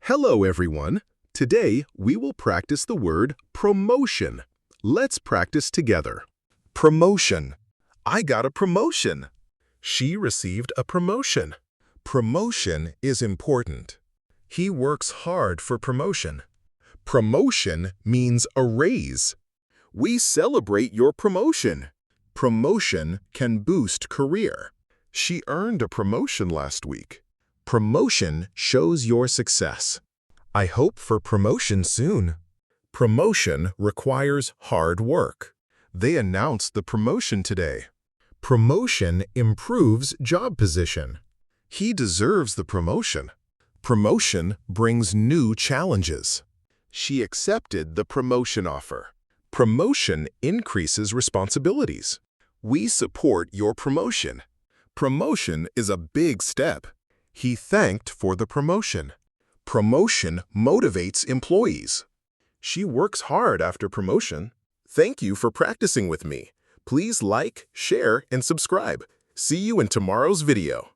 Hello, everyone. Today, we will practice the word promotion. Let's practice together. Promotion. I got a promotion. She received a promotion. Promotion is important. He works hard for promotion. Promotion means a raise. We celebrate your promotion. Promotion can boost career. She earned a promotion last week. Promotion shows your success. I hope for promotion soon. Promotion requires hard work. They announced the promotion today. Promotion improves job position. He deserves the promotion. Promotion brings new challenges. She accepted the promotion offer. Promotion increases responsibilities. We support your promotion. Promotion is a big step. He thanked for the promotion. Promotion motivates employees. She works hard after promotion. Thank you for practicing with me. Please like, share, and subscribe. See you in tomorrow's video.